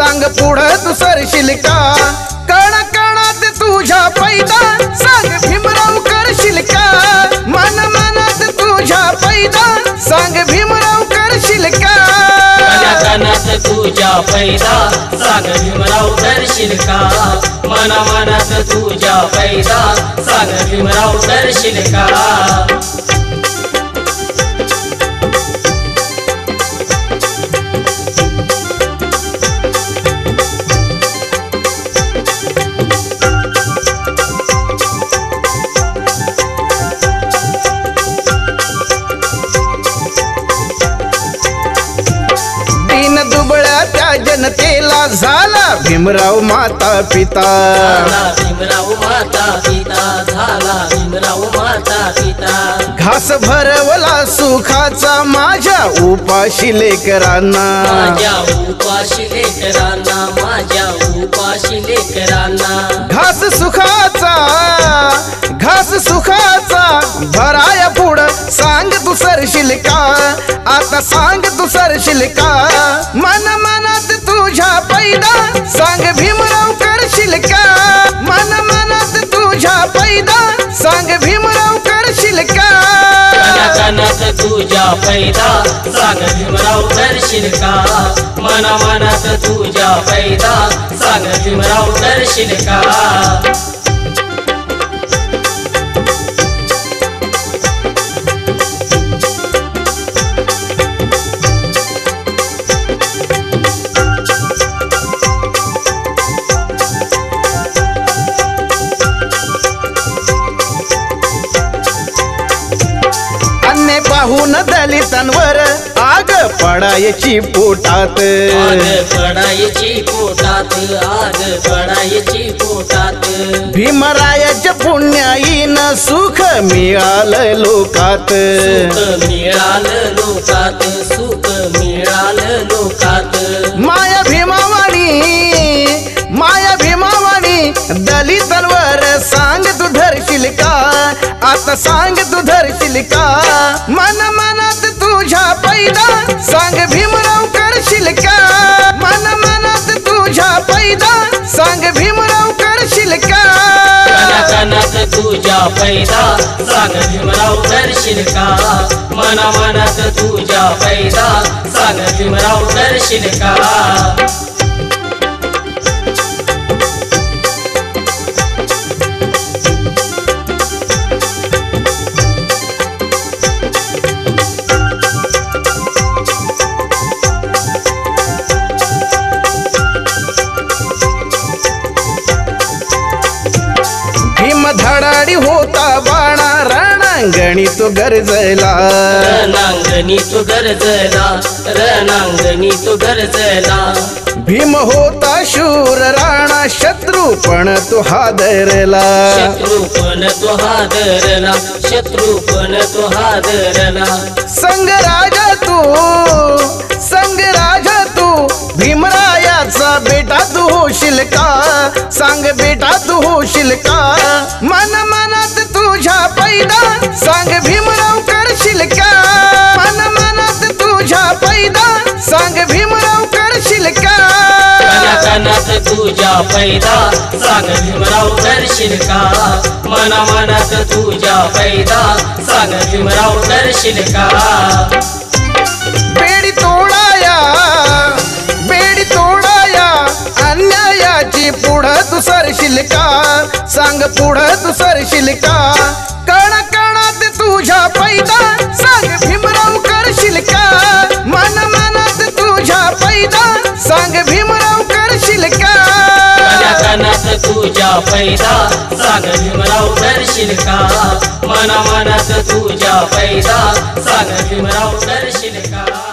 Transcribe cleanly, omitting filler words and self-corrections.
सांग पुढं तू सरशील का कण कणात तुझ्या पैदा सांग भीमराव करशील का मन मनात तुझ्या पैदा सांग भीमराव करशील का कणात तुझ्या पैदा सांग भीमराव करशील का मन मनात तुझ्या पैदा सांग भीमराव करशील का दुबळ्या त्या जनतेला झाला भीमराव माता पिता भीमराव माता पिता झाला भीमराव माता पिता घास भरवला सुखाचा माझ्या उपाशी लेकरांना माझ्या उपाशी लेकरांना माझ्या उपाशी लेकरांना घास सुखाचा भराया पुढं सांग तू सरशील का आता सांग तू सरशील का मन मनात तुझ्या पैदा सांग भीमराव करशील का मन मनात तुझ्या पैदा सांग भीमराव करशील का कणात तुझ्या पैदा सांग भीमराव करशील का मन मनात तुझ्या पैदा सांग भीमराव करशील का पाहून दलितांवर आग पडायची पोटात आग पडायची पोटात आग पडायची पोटात भीमरायाच्या पुण्याईन सुख मिळालं लोकात सुख मिळालं लोकात सुख मिळालं लोकात माया भीमावाणी दलितांवर सांग तू धरशील का आता सांग तू धरशील का मन मनात तुझ्या पैदा सांग भीमराव करशील का मन मनात तुझ्या पैदा सांग भीमराव करशील का कणात तुझ्या पैदा सांग भीमराव करशील का मन मनात तुझ्या पैदा सांग भीमराव करशील का धडाडी होता बाणा रणांगणी तो गरजला रणांगणी तो गरजला रणांगणी तो गरजला भीम होता शूर राणा शत्रू पण तो हादरला शत्रू पण तो हादरला शत्रू पण तो हादरला संगराजा तू भीमरायाचा बेटा तू होशील का सांग बेटा तू होशील का मन मनात तुझ्या पैदा सांग भीमराव करशील का मन मनात तुझ्या पैदा सांग भीमराव करशील का कणात तुझ्या पैदा सांग भीमराव करशील का मन मनात तुझ्या पैदा सांग भीमराव करशील का बेडी तोडाया अन्यायाची पुढं तू सरशील का सांग पुढं तू सरशील का कण कणात तुझ्या पैदा सांग भीमराव करशील का मन मनात तुझ्या पैदा सांग भीमराव करशील का कणात तुझ्या पैदा सांग भीमराव करशील का मन मनात तुझ्या पैदा सांग भीमराव करशील का